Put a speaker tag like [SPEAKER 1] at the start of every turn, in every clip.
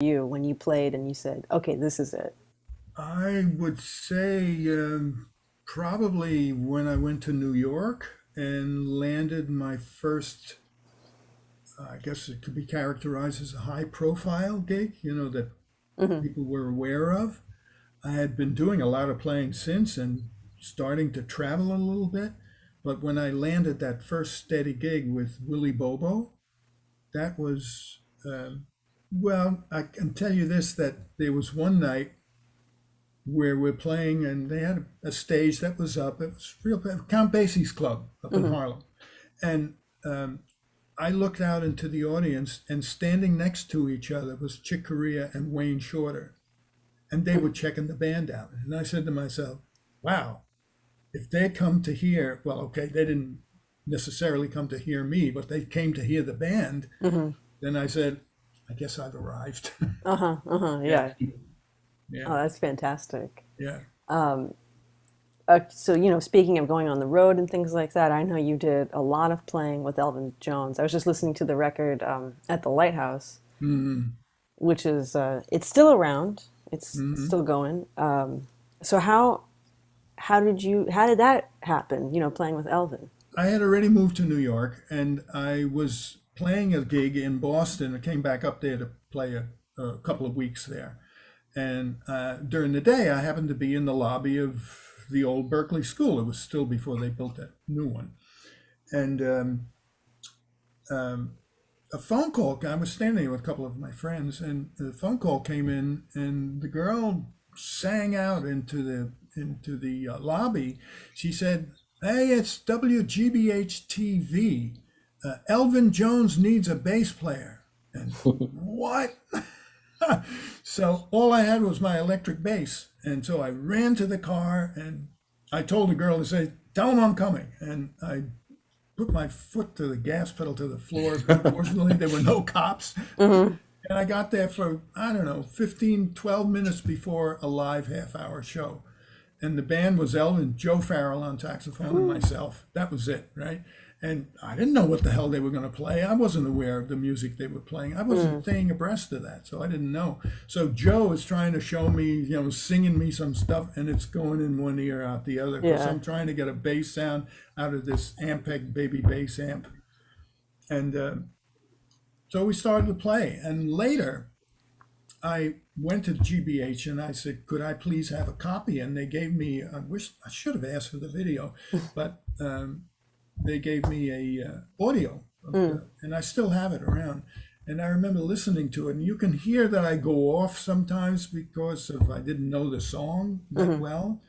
[SPEAKER 1] you when you played and you said, okay, this is it?
[SPEAKER 2] I would say probably when I went to New York and landed my first, I guess it could be characterized as a high profile gig, that
[SPEAKER 1] Hmm.
[SPEAKER 2] people were aware of. I had been doing a lot of playing since and starting to travel a little bit. But when I landed that first steady gig with Willie Bobo, that was, well, I can tell you this, that there was one night where we're playing, and they had a stage that was up. It was real Count Basie's club up in
[SPEAKER 1] Hmm.
[SPEAKER 2] Harlem, and um, I looked out into the audience, and standing next to each other was Chick Corea and Wayne Shorter, and they were checking the band out. And I said to myself, "Wow, if they come to hear, well, okay, they didn't necessarily come to hear me, but they came to hear the band."
[SPEAKER 1] Hmm.
[SPEAKER 2] Then I said, "I guess I've arrived."
[SPEAKER 1] Uh-huh. Uh-huh.
[SPEAKER 2] Yeah,
[SPEAKER 1] Yeah.
[SPEAKER 2] yeah,
[SPEAKER 1] Oh, that's fantastic.
[SPEAKER 2] yeah.
[SPEAKER 1] Um, so, speaking of going on the road and things like that, I know you did a lot of playing with Elvin Jones. I was just listening to the record at the Lighthouse,
[SPEAKER 2] Mm-hmm.
[SPEAKER 1] which is it's still around. It's
[SPEAKER 2] Mm-hmm.
[SPEAKER 1] still going. So how did that happen? Playing with Elvin.
[SPEAKER 2] I had already moved to New York, and I was playing a gig in Boston. I came back up there to play a couple of weeks there. And during the day, I happened to be in the lobby of the old Berkeley School. It was still before they built that new one. And um, a phone call, I was standing there with a couple of my friends, and the phone call came in, and the girl sang out into the lobby. She said, "Hey, it's WGBH TV. Elvin Jones needs a bass player." And what? So all I had was my electric bass, and so I ran to the car and I told the girl to say, "Tell him I'm coming," and I put my foot to the gas pedal to the floor. Fortunately, there were no cops.
[SPEAKER 1] Hmm.
[SPEAKER 2] And I got there for, I don't know, 15, 12 minutes before a live half hour show. And the band was Elvin, Joe Farrell on saxophone, and myself. That was it, right? And I didn't know what the hell they were going to play. I wasn't aware of the music they were playing. I wasn't
[SPEAKER 1] Mm.
[SPEAKER 2] staying abreast of that, so I didn't know. So Joe is trying to show me, singing me some stuff, and it's going in one ear out the other because
[SPEAKER 1] Yeah.
[SPEAKER 2] I'm trying to get a bass sound out of this Ampeg baby bass amp. And so we started to play. And later, I went to GBH and I said, "Could I please have a copy?" And they gave me, I wish I should have asked for the video, but they gave me a audio
[SPEAKER 1] Mm.
[SPEAKER 2] and I still have it around. And I remember listening to it, and you can hear that I go off sometimes because of I didn't know the song that
[SPEAKER 1] Hmm.
[SPEAKER 2] well.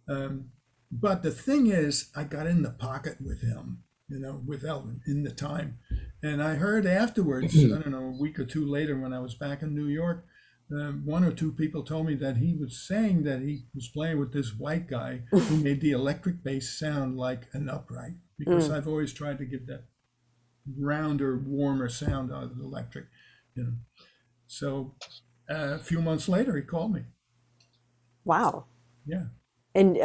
[SPEAKER 2] Um, but the thing is, I got in the pocket with him, with Elvin in the time. And I heard afterwards, I don't know, a week or two later when I was back in New York, one or two people told me that he was saying that he was playing with this white guy who made the electric bass sound like an upright, because
[SPEAKER 1] Mm.
[SPEAKER 2] I've always tried to give that rounder, warmer sound out of the electric, you know. So a few months later, he called me.
[SPEAKER 1] Wow.
[SPEAKER 2] Yeah.
[SPEAKER 1] And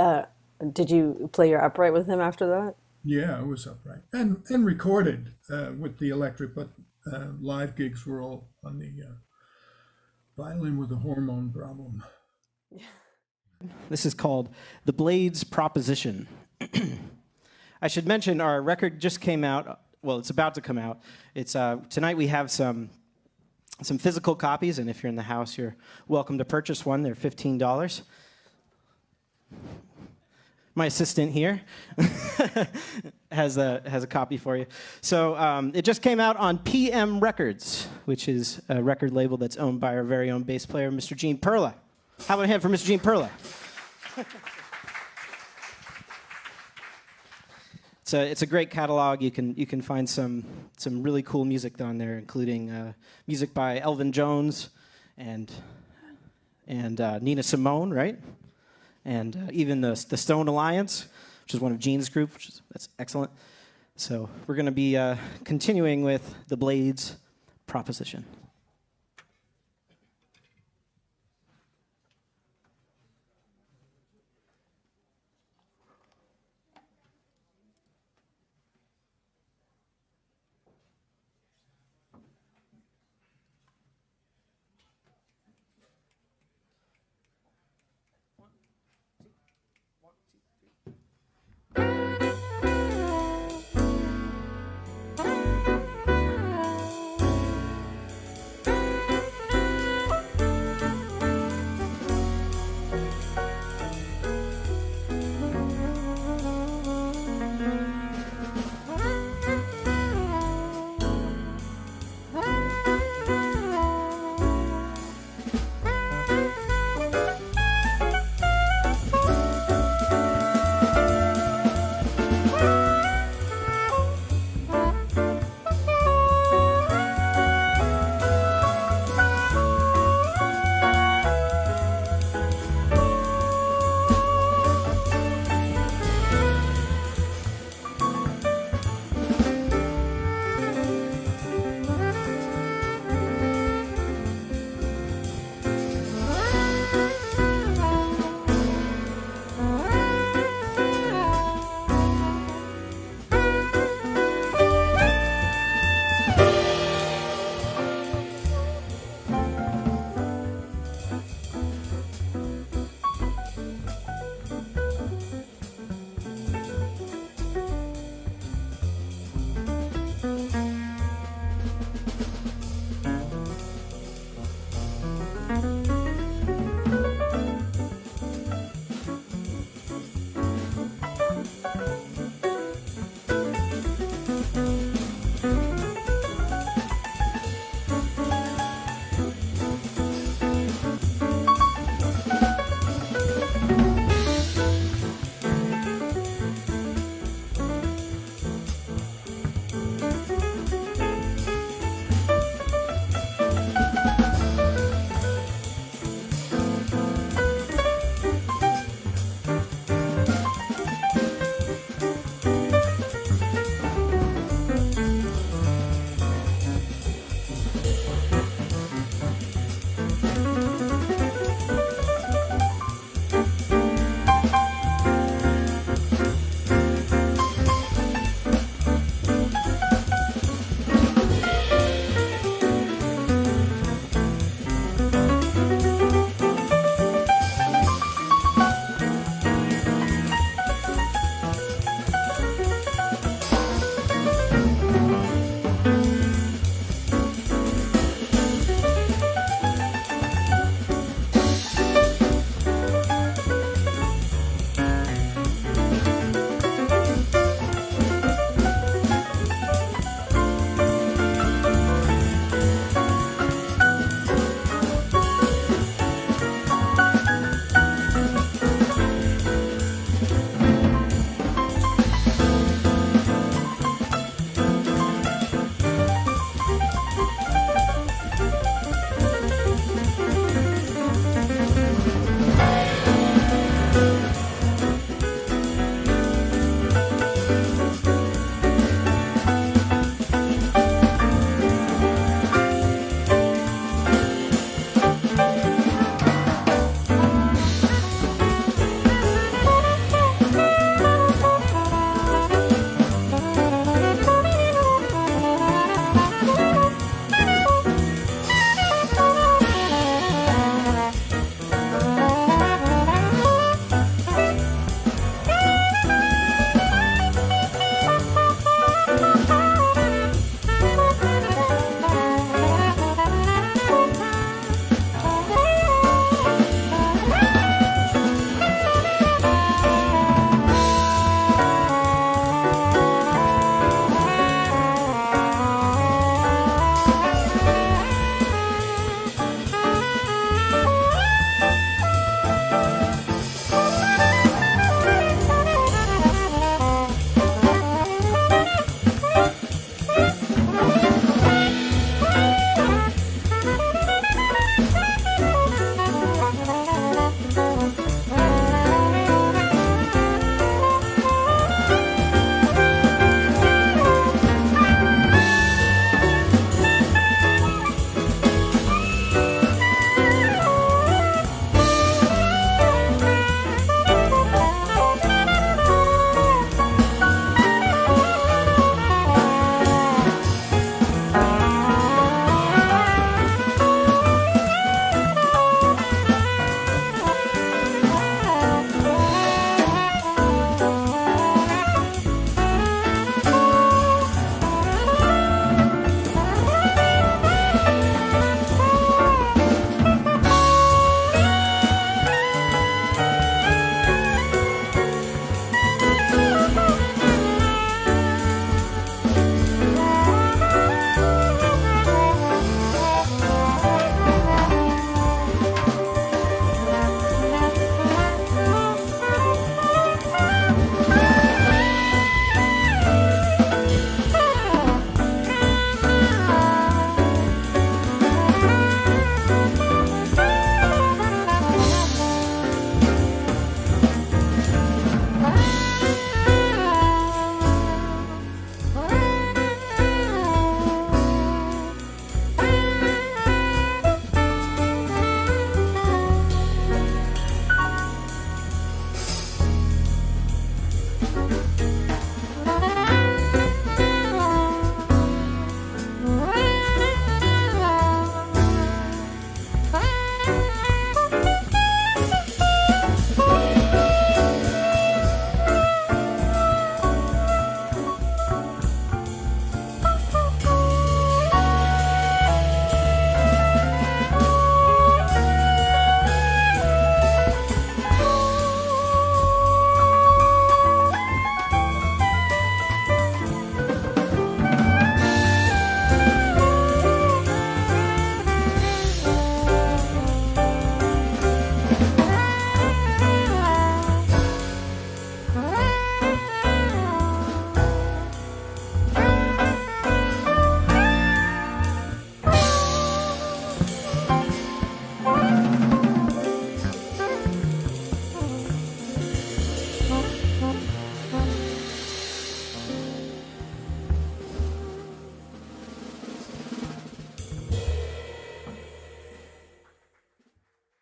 [SPEAKER 1] did you play your upright with him after that?
[SPEAKER 2] Yeah, it was upright and recorded with the electric, but live gigs were all on the violin with a hormone problem.
[SPEAKER 3] This is called The Blades Proposition. I should mention our record just came out. Well, it's about to come out. It's tonight we have some physical copies, and if you're in the house, you're welcome to purchase one. They're $15. My assistant here has a copy for you. So it just came out on PM Records, which is a record label that's owned by our very own bass player, Mr. Gene Perla. How about a hand for Mr. Gene Perla? It's a great catalog. You can find some really cool music on there, including music by Elvin Jones and Nina Simone, right? And even the Stone Alliance, which is one of Gene's group, that's excellent. So we're going to be continuing with the Blades Proposition.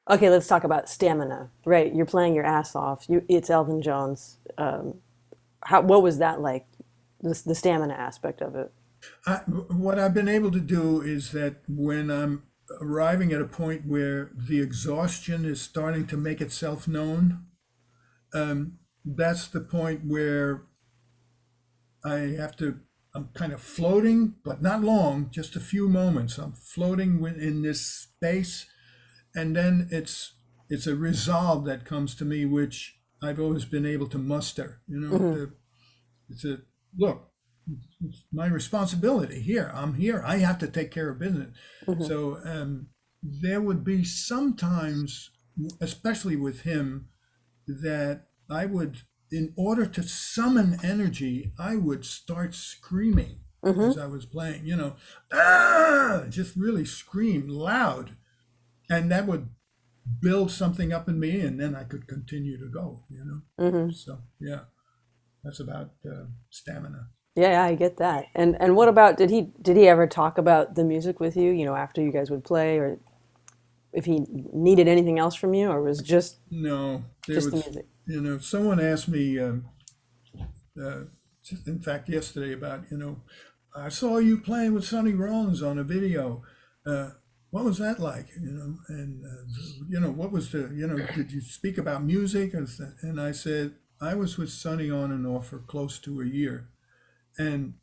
[SPEAKER 1] Okay, let's talk about stamina. Right, you're playing your ass off. It's Elvin Jones. What was that like? The stamina aspect of it.
[SPEAKER 2] What I've been able to do is that when I'm arriving at a point where the exhaustion is starting to make itself known, that's the point where I have to, I'm kind of floating, but not long, just a few moments. I'm floating in this space, and then it's a resolve that comes to me, which I've always been able to muster.
[SPEAKER 1] Hmm.
[SPEAKER 2] It's a look, it's my responsibility here. I'm here. I have to take care of business.
[SPEAKER 1] Hmm.
[SPEAKER 2] So there would be sometimes, especially with him, that I would, in order to summon energy, I would start screaming as
[SPEAKER 1] Hmm.
[SPEAKER 2] I was playing, ah, just really scream loud. And that would build something up in me, and then I could continue to go.
[SPEAKER 1] Hmm.
[SPEAKER 2] So, yeah, that's about stamina.
[SPEAKER 1] Yeah, yeah, I get that. And what about did he ever talk about the music with you? After you guys would play, or if he needed anything else from you, or was
[SPEAKER 2] No, there
[SPEAKER 1] just the
[SPEAKER 2] was,
[SPEAKER 1] music?
[SPEAKER 2] someone asked me, uh, in fact, yesterday about, I saw you playing with Sonny Rollins on a video. Uh, what was that like? And what was did you speak about music? And I said, I was with Sonny on and off for close to a year. And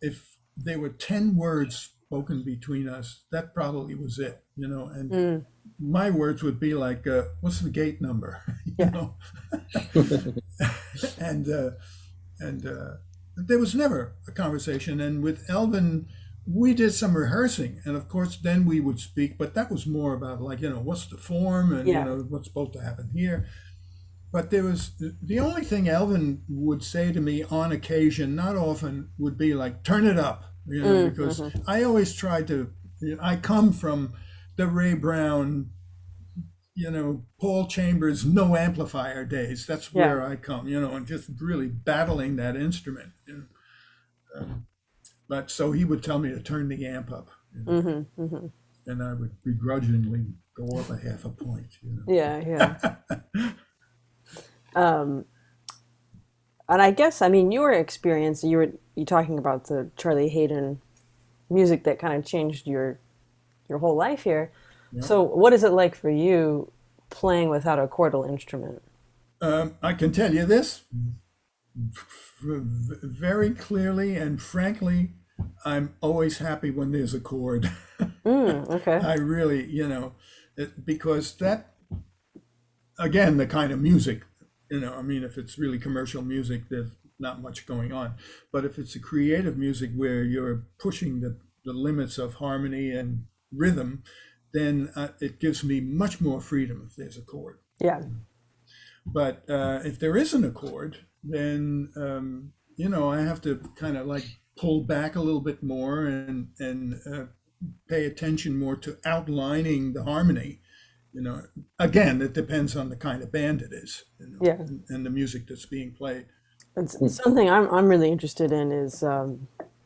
[SPEAKER 2] if there were 10 words spoken between us, that probably was it. And
[SPEAKER 1] Mm,
[SPEAKER 2] my words would be like, what's the gate number? you
[SPEAKER 1] yeah,
[SPEAKER 2] know, and and there was never a conversation. And with Elvin, we did some rehearsing, and of course, then we would speak. But that was more about like what's the form and
[SPEAKER 1] yeah.
[SPEAKER 2] what's supposed to happen here. But there was the only thing Elvin would say to me on occasion, not often, would be like, "Turn it up,"
[SPEAKER 1] Mm,
[SPEAKER 2] because
[SPEAKER 1] hmm.
[SPEAKER 2] I always tried to. I come from the Ray Brown, Paul Chambers, no amplifier days. That's
[SPEAKER 1] Yeah.
[SPEAKER 2] where I come, and just really battling that instrument. But so he would tell me to turn the amp up,
[SPEAKER 1] Hmm. Hmm.
[SPEAKER 2] and I would begrudgingly go up a half a point.
[SPEAKER 1] Yeah, yeah. Um, and I guess, I mean, your experience, you talking about the Charlie Hayden music that kind of changed your whole life here.
[SPEAKER 2] Yeah.
[SPEAKER 1] So, what is it like for you playing without a chordal instrument?
[SPEAKER 2] I can tell you this very clearly and frankly. I'm always happy when there's a chord.
[SPEAKER 1] Mm, okay.
[SPEAKER 2] I really, because that, again, the kind of music, I mean, if it's really commercial music, there's not much going on. But if it's a creative music where you're pushing the limits of harmony and rhythm, then it gives me much more freedom if there's a chord.
[SPEAKER 1] Yeah.
[SPEAKER 2] But if there isn't a chord, then I have to kind of like pull back a little bit more and pay attention more to outlining the harmony. You know, Again, it depends on the kind of band it is,
[SPEAKER 1] Yeah.
[SPEAKER 2] and the music that's being played.
[SPEAKER 1] It's something I'm really interested in is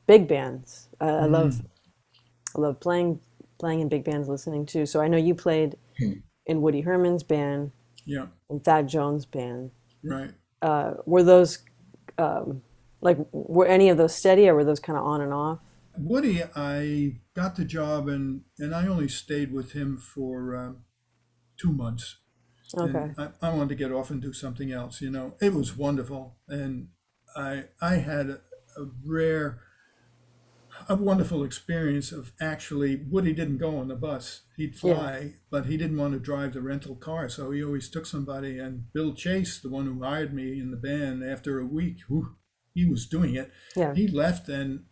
[SPEAKER 1] big bands.
[SPEAKER 2] Mm,
[SPEAKER 1] I love playing in big bands, listening to. So I know you played in Woody Herman's band
[SPEAKER 2] yeah,
[SPEAKER 1] and Thad Jones' band.
[SPEAKER 2] right.
[SPEAKER 1] Were those like were any of those steady, or were those kind of on and off?
[SPEAKER 2] Woody, I got the job, and I only stayed with him for 2 months. And
[SPEAKER 1] Okay.
[SPEAKER 2] I wanted to get off and do something else. It was wonderful, and I had a wonderful experience of actually. Woody didn't go on the bus; he'd
[SPEAKER 1] Yeah.
[SPEAKER 2] fly, but he didn't want to drive the rental car, so he always took somebody. And Bill Chase, the one who hired me in the band, after a week, he was doing it.
[SPEAKER 1] Yeah.
[SPEAKER 2] He left, and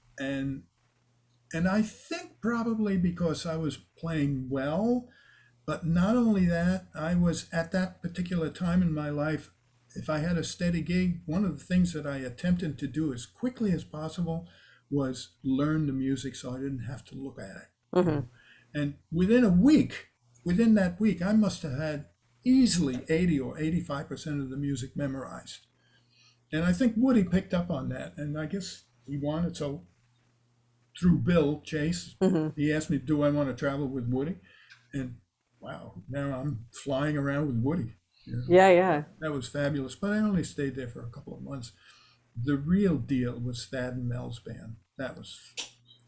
[SPEAKER 2] I think probably because I was playing well, but not only that, I was at that particular time in my life, if I had a steady gig, one of the things that I attempted to do as quickly as possible was learn the music so I didn't have to look at it.
[SPEAKER 1] Hmm.
[SPEAKER 2] And within that week, I must have had easily 80 or 85% of the music memorized. And I think Woody picked up on that. And I guess he wanted, so through Bill Chase,
[SPEAKER 1] Hmm.
[SPEAKER 2] he asked me, do I want to travel with Woody? And wow, now I'm flying around with Woody. You know,
[SPEAKER 1] Yeah, yeah.
[SPEAKER 2] that was fabulous. But I only stayed there for a couple of months. The real deal was Thad and Mel's band. That was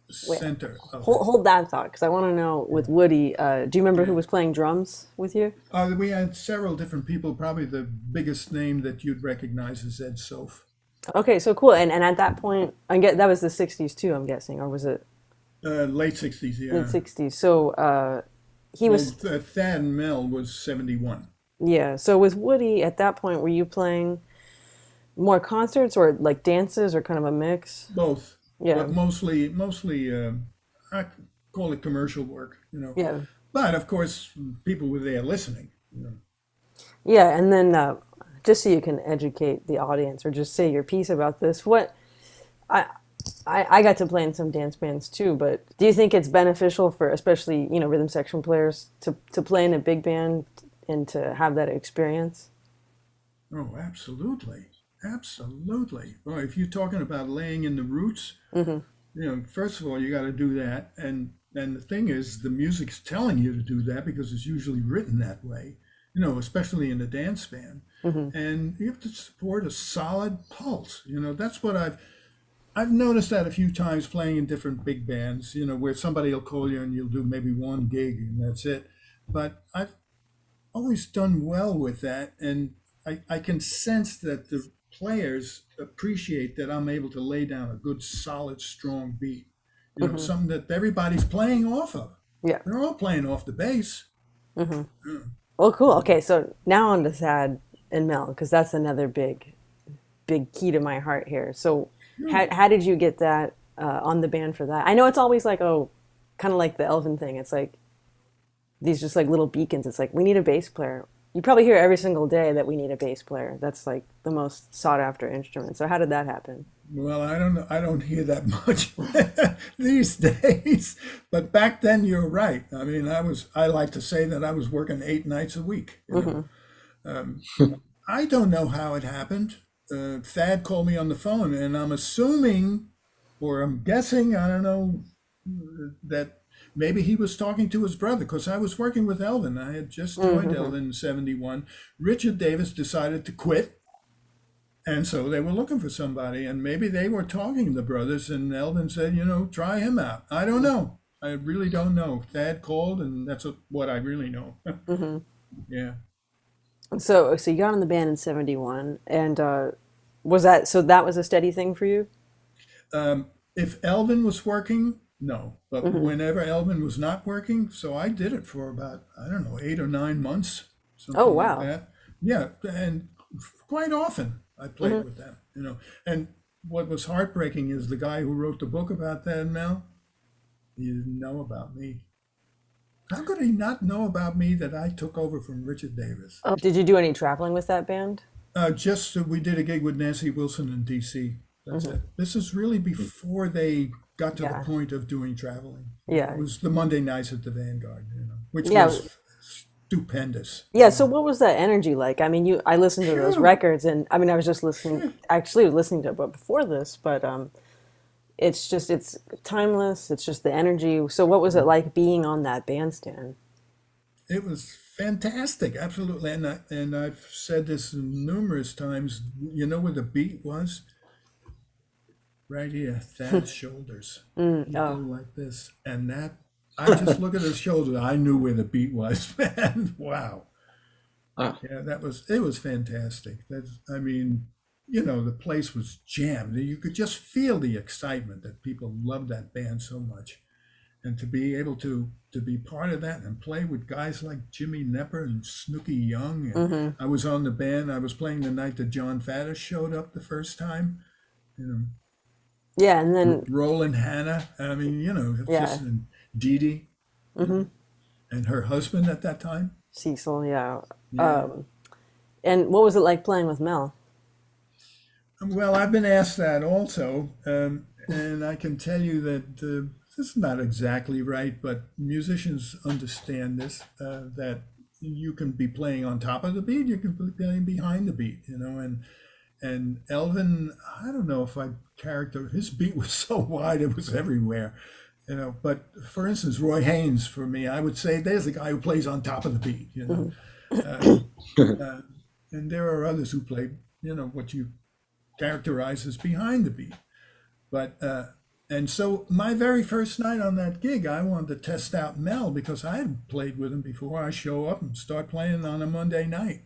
[SPEAKER 2] the
[SPEAKER 1] Wait,
[SPEAKER 2] center of
[SPEAKER 1] hold
[SPEAKER 2] it.
[SPEAKER 1] hold that thought because I want to know with Woody. Do you remember who
[SPEAKER 2] Yeah.
[SPEAKER 1] was playing drums with you?
[SPEAKER 2] We had several different people. Probably the biggest name that you'd recognize is Ed Soph.
[SPEAKER 1] Okay, so cool. And at that point, I get that was the '60s too. I'm guessing, or was it
[SPEAKER 2] Late 60s,
[SPEAKER 1] mid
[SPEAKER 2] yeah.
[SPEAKER 1] '60s? So he
[SPEAKER 2] Well,
[SPEAKER 1] was,
[SPEAKER 2] Thad and Mel was 71.
[SPEAKER 1] yeah. So with Woody at that point, were you playing more concerts or like dances or kind of a mix?
[SPEAKER 2] Both,
[SPEAKER 1] Yeah,
[SPEAKER 2] but mostly, I call it commercial work, you know.
[SPEAKER 1] yeah,
[SPEAKER 2] But of course, people were there listening.
[SPEAKER 1] yeah. And then just so you can educate the audience or just say your piece about this, what I I got to play in some dance bands too, but do you think it's beneficial for especially, rhythm section players to play in a big band and to have that experience?
[SPEAKER 2] Oh, absolutely, absolutely. Well, if you're talking about laying in the roots, first of all, you got to do that, and the thing is, the music's telling you to do that because it's usually written that way. Especially in a dance band, and you have to support a solid pulse. That's what I've noticed that a few times playing in different big bands, where somebody will call you and you'll do maybe one gig and that's it. But I've always done well with that. And I can sense that the players appreciate that I'm able to lay down a good, solid, strong beat,
[SPEAKER 1] Hmm.
[SPEAKER 2] something that everybody's playing off of.
[SPEAKER 1] Yeah.
[SPEAKER 2] They're all playing off the bass.
[SPEAKER 1] Hmm.
[SPEAKER 2] Mm.
[SPEAKER 1] Well, cool. Okay, so now on to Thad and Mel because that's another big key to my heart here. So,
[SPEAKER 2] Yeah.
[SPEAKER 1] how did you get that on the band for that? I know it's always like, oh, kind of like the Elvin thing. It's like these just like little beacons. It's like we need a bass player. You probably hear every single day that we need a bass player. That's like the most sought after instrument. So how did that happen?
[SPEAKER 2] Well, I don't know. I don't hear that much these days. But back then, you're right. I mean, I like to say that I was working 8 nights a week.
[SPEAKER 1] Hmm.
[SPEAKER 2] Um, I don't know how it happened. Thad called me on the phone, and I'm assuming, or I'm guessing, I don't know, that maybe he was talking to his brother because I was working with Elvin. I had just joined
[SPEAKER 1] Hmm.
[SPEAKER 2] Elvin in 71. Richard Davis decided to quit. And so they were looking for somebody, and maybe they were talking to the brothers, and Elvin said, try him out. I don't know. I really don't know. Thad called, and that's what I really know.
[SPEAKER 1] Hmm.
[SPEAKER 2] Yeah.
[SPEAKER 1] So you got in the band in '71, and was that so? That was a steady thing for you.
[SPEAKER 2] If Elvin was working, no. But
[SPEAKER 1] Hmm.
[SPEAKER 2] whenever Elvin was not working, so I did it for about, I don't know, 8 or 9 months,
[SPEAKER 1] Oh
[SPEAKER 2] something like
[SPEAKER 1] wow.
[SPEAKER 2] that. Yeah. And quite often I played
[SPEAKER 1] Hmm.
[SPEAKER 2] with them. And what was heartbreaking is the guy who wrote the book about that, Mel, he didn't know about me. How could he not know about me that I took over from Richard Davis?
[SPEAKER 1] Oh, did you do any traveling with that band?
[SPEAKER 2] Just we did a gig with Nancy Wilson in D.C. That's
[SPEAKER 1] Hmm.
[SPEAKER 2] it. This is really before they got to the
[SPEAKER 1] Yeah.
[SPEAKER 2] point of doing traveling. It
[SPEAKER 1] Yeah.
[SPEAKER 2] was the Monday nights at the Vanguard, which
[SPEAKER 1] Yeah.
[SPEAKER 2] was stupendous.
[SPEAKER 1] Yeah. So what was that energy like? I mean, I listened to those
[SPEAKER 2] Phew,
[SPEAKER 1] records, and I mean, I was just listening,
[SPEAKER 2] phew.
[SPEAKER 1] actually listening to it before this, but it's timeless. It's just the energy. So what was it like being on that bandstand?
[SPEAKER 2] It was fantastic, absolutely. And I've said this numerous times. You know where the beat was? Right here, Thad's shoulders.
[SPEAKER 1] Mm,
[SPEAKER 2] He'd go
[SPEAKER 1] oh.
[SPEAKER 2] like this, and that I just look at his shoulders. I knew where the beat was, man. Wow.
[SPEAKER 4] Ah,
[SPEAKER 2] Yeah, it was fantastic. I mean, the place was jammed. You could just feel the excitement that people loved that band so much. And to be able to be part of that and play with guys like Jimmy Nepper and Snooky Young. And
[SPEAKER 1] Hmm.
[SPEAKER 2] I was on the band. I was playing the night that John Faddis showed up the first time. You
[SPEAKER 1] Yeah. And then
[SPEAKER 2] Roland Hannah. I mean, just
[SPEAKER 1] yeah.
[SPEAKER 2] and Dee Dee
[SPEAKER 1] Hmm.
[SPEAKER 2] and her husband at that time.
[SPEAKER 1] Cecil. Yeah.
[SPEAKER 2] Yeah.
[SPEAKER 1] Um, and what was it like playing with Mel?
[SPEAKER 2] Well, I've been asked that also, and I can tell you that this is not exactly right, but musicians understand this, that you can be playing on top of the beat, you can be playing behind the beat, and Elvin, I don't know if I character his beat was so wide it was everywhere. you know. But for instance, Roy Haynes, for me, I would say there's a guy who plays on top of the beat, you know. Uh, and there are others who play, you know, what you characterize as behind the beat. But and so my very first night on that gig, I wanted to test out Mel because I hadn't played with him before. I show up and start playing on a Monday night.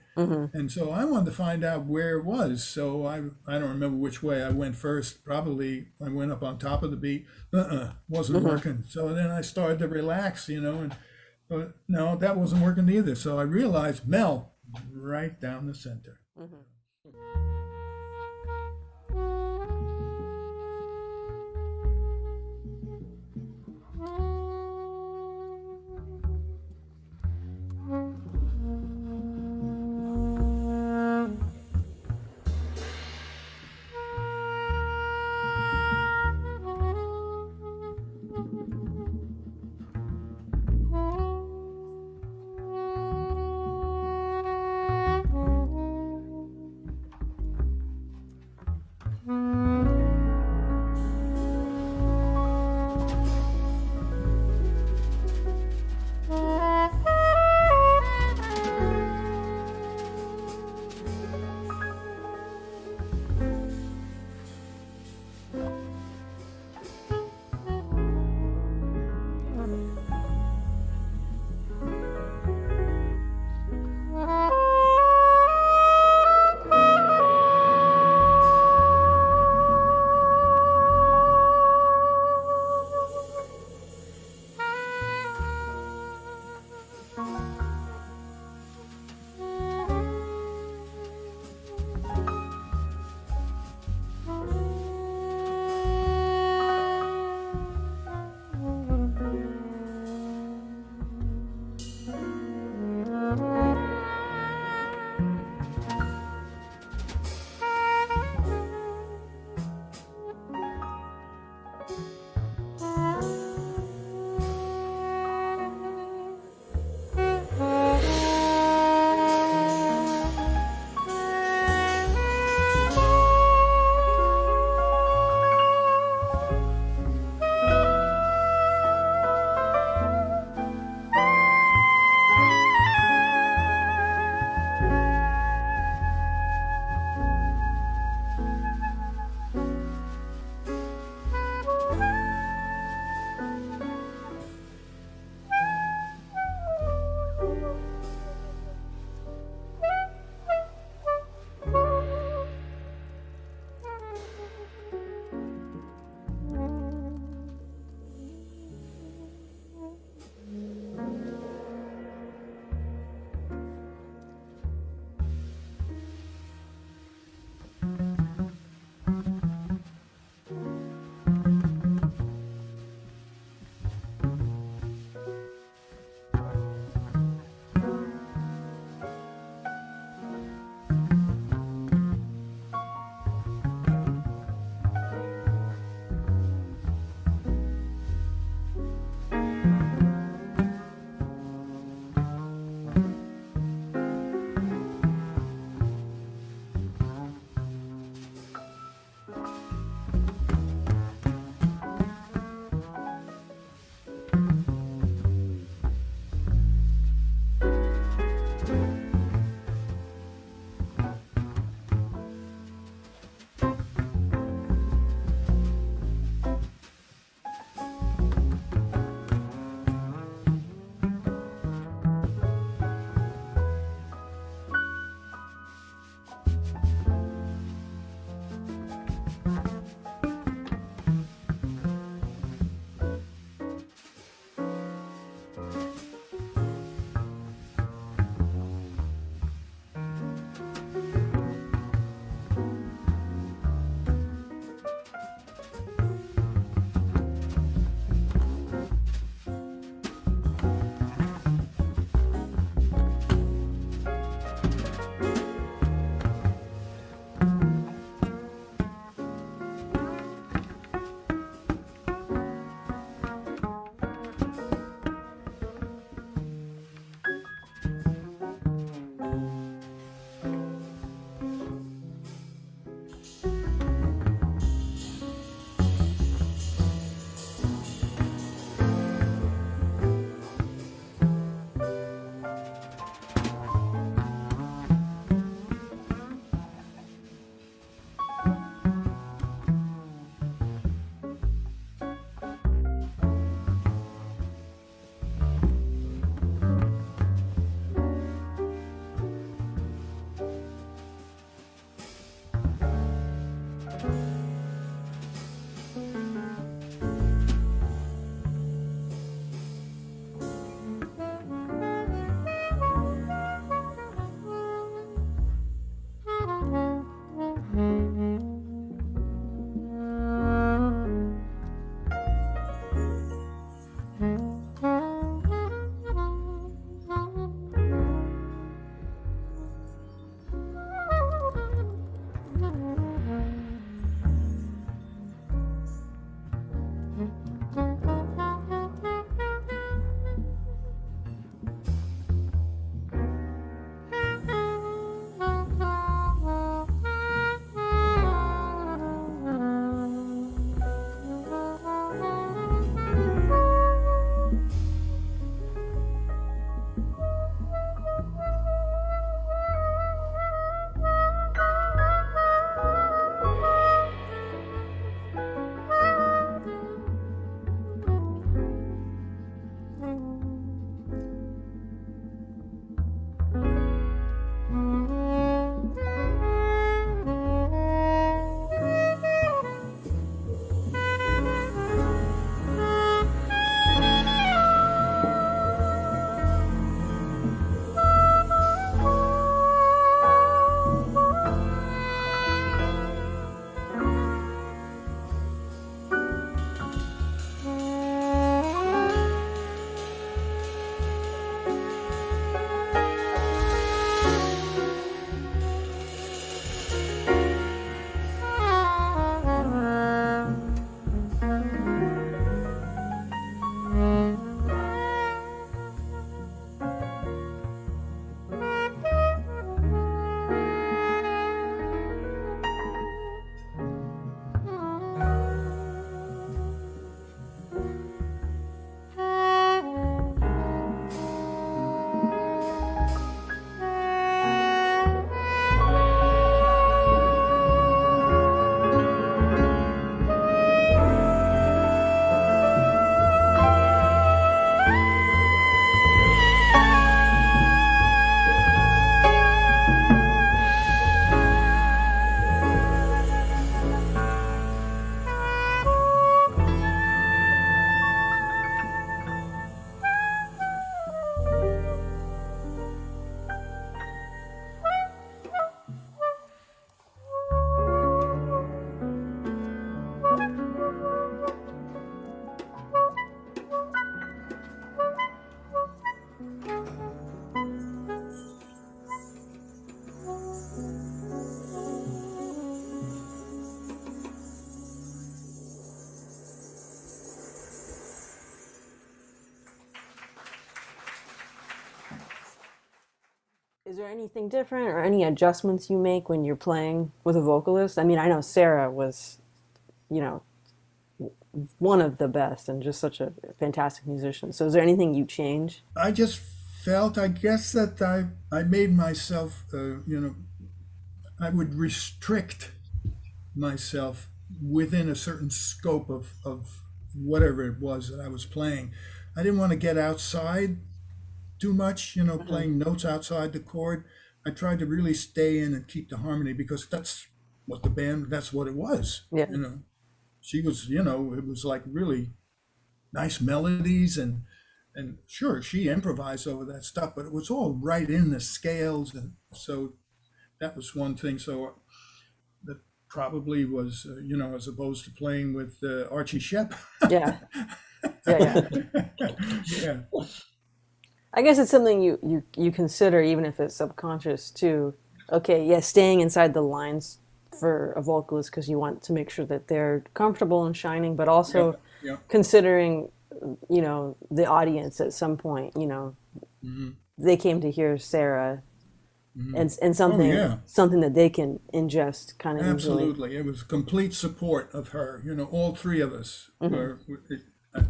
[SPEAKER 2] And so I wanted to find out where it was. So I don't remember which way I went first. Probably I went up on top of the beat. Wasn't working. So then I started to relax, you know, and no, that wasn't working either. So I realized Mel right down the center.
[SPEAKER 1] Is there anything different or any adjustments you make when you're playing with a vocalist? I mean, I know Sarah was, you know, one of the best and just such a fantastic musician. So is there anything you change?
[SPEAKER 2] I just felt, I guess, that I made myself, I would restrict myself within a certain scope of whatever it was that I was playing. I didn't want to get outside too much,
[SPEAKER 1] Hmm.
[SPEAKER 2] playing notes outside the chord. I tried to really stay in and keep the harmony because that's what it was.
[SPEAKER 1] Yeah.
[SPEAKER 2] She was, it was like really nice melodies and sure, she improvised over that stuff, but it was all right in the scales. And so that was one thing. So that probably was, as opposed to playing with Archie Shepp.
[SPEAKER 1] Yeah. Yeah. Yeah.
[SPEAKER 2] Yeah.
[SPEAKER 1] I guess it's something you consider even if it's subconscious too. Okay, yeah, staying inside the lines for a vocalist because you want to make sure that they're comfortable and shining, but
[SPEAKER 2] Yeah.
[SPEAKER 1] also
[SPEAKER 2] Yeah.
[SPEAKER 1] considering, the audience at some point,
[SPEAKER 2] Hmm.
[SPEAKER 1] they came to hear Sarah
[SPEAKER 2] Hmm.
[SPEAKER 1] and
[SPEAKER 2] Oh, yeah.
[SPEAKER 1] something that they can ingest kind of easily.
[SPEAKER 2] Absolutely. It was complete support of her. All three of us
[SPEAKER 1] Hmm.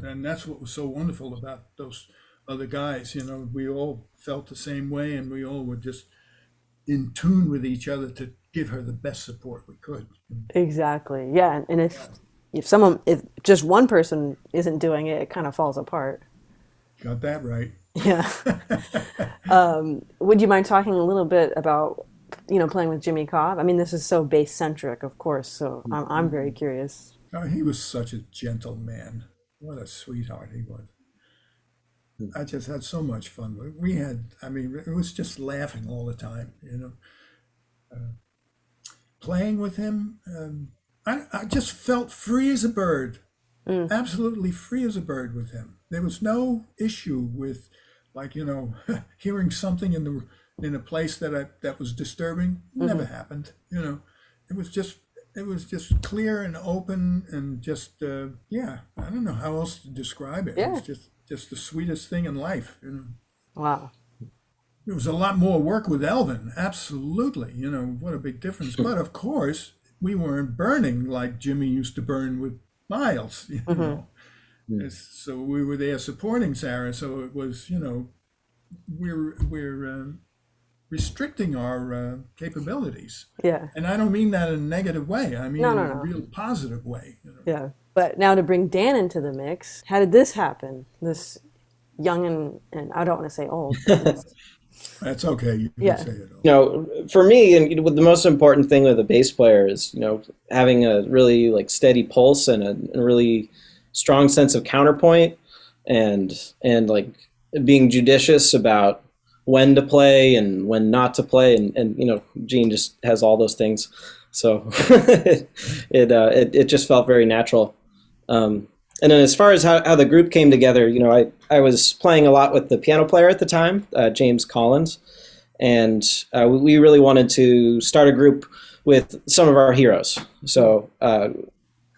[SPEAKER 2] and that's what was so wonderful about those other guys. We all felt the same way and we all were just in tune with each other to give her the best support we could.
[SPEAKER 1] Exactly. Yeah, and if just one person isn't doing it, it kind of falls apart.
[SPEAKER 2] Got that right.
[SPEAKER 1] Yeah. Would you mind talking a little bit about, playing with Jimmy Cobb? I mean, this is so bass centric, of course, so I'm very curious.
[SPEAKER 2] Oh, he was such a gentle man. What a sweetheart he was. I just had so much fun. We had, I mean, it was just laughing all the time, playing with him. I just felt free as a bird,
[SPEAKER 1] Mm,
[SPEAKER 2] absolutely free as a bird with him. There was no issue with, like, hearing something in a place that was disturbing. Never
[SPEAKER 1] hmm.
[SPEAKER 2] happened. It was just it was just clear and open and just yeah. I don't know how else to describe it. It
[SPEAKER 1] Yeah.
[SPEAKER 2] was just the sweetest thing in life.
[SPEAKER 1] Wow.
[SPEAKER 2] It was a lot more work with Elvin. Absolutely. What a big difference. But of course, we weren't burning like Jimmy used to burn with Miles.
[SPEAKER 1] Hmm.
[SPEAKER 2] So we were there supporting Sarah. So it was, we're restricting our capabilities,
[SPEAKER 1] Yeah.
[SPEAKER 2] and I don't mean that in a negative way. I mean
[SPEAKER 1] No,
[SPEAKER 2] in
[SPEAKER 1] no,
[SPEAKER 2] a
[SPEAKER 1] no.
[SPEAKER 2] real positive way.
[SPEAKER 1] Yeah. But now to bring Dan into the mix, how did this happen? This young and I don't want to say old, but this,
[SPEAKER 2] That's okay. You can
[SPEAKER 1] yeah.
[SPEAKER 2] say it all.
[SPEAKER 4] For me, and the most important thing with a bass player is, having a really like steady pulse and a really strong sense of counterpoint, and like being judicious about when to play and when not to play, and Gene just has all those things, so it just felt very natural. And then as far as how the group came together, I was playing a lot with the piano player at the time, James Collins, and we really wanted to start a group with some of our heroes. So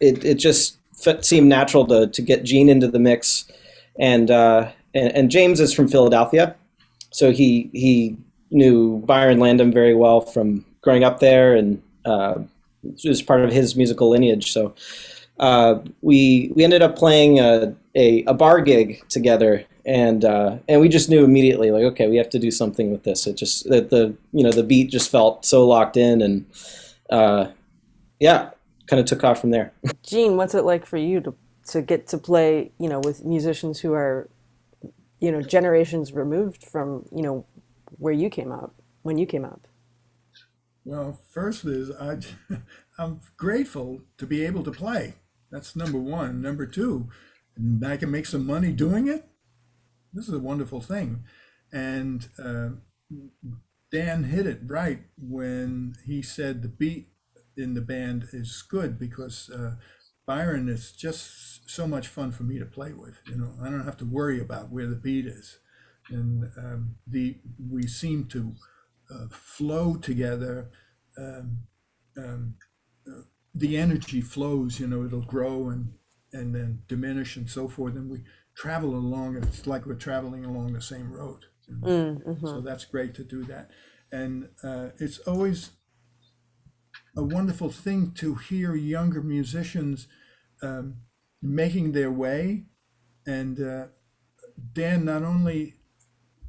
[SPEAKER 4] it just seemed natural to get Gene into the mix, and James is from Philadelphia, so he knew Byron Landon very well from growing up there, and it was part of his musical lineage. So we ended up playing a bar gig together, and we just knew immediately, like, okay, we have to do something with this. It just that the beat just felt so locked in, and yeah, kind of took off from there.
[SPEAKER 1] Gene, what's it like for you to get to play, with musicians who are, generations removed from, where you came up, when you came up?
[SPEAKER 2] Well, first is I'm grateful to be able to play. That's number one. Number two, I can make some money doing it. This is a wonderful thing. And Dan hit it right when he said the beat in the band is good because Byron is just so much fun for me to play with. I don't have to worry about where the beat is, and the we seem to flow together. Um, um, the energy flows. It'll grow and then diminish and so forth, and we travel along. It's like we're traveling along the same road.
[SPEAKER 1] Mm-hmm.
[SPEAKER 2] So that's great to do that. and it's always a wonderful thing to hear younger musicians making their way. And Dan not only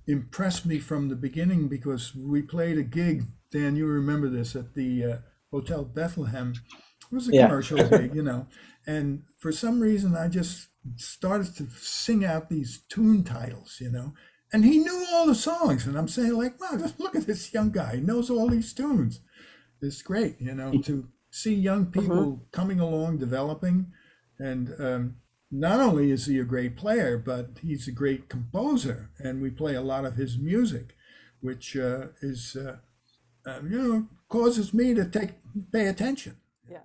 [SPEAKER 2] impressed me from the beginning because we played a gig, Dan, you remember this, at the Hotel Bethlehem. It was a
[SPEAKER 4] Yeah.
[SPEAKER 2] commercial gig, you know, and for some reason I just started to sing out these tune titles, you know, and he knew all the songs, and I'm saying like, wow, just look at this young guy, he knows all these tunes. It's great, you know, to see young people coming along, developing, and not only is he a great player, but he's a great composer, and we play a lot of his music, which is, you know, causes me to pay attention.
[SPEAKER 1] Yeah.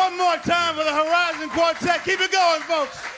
[SPEAKER 5] One more time for the Horizon Quartet. Keep it going, folks.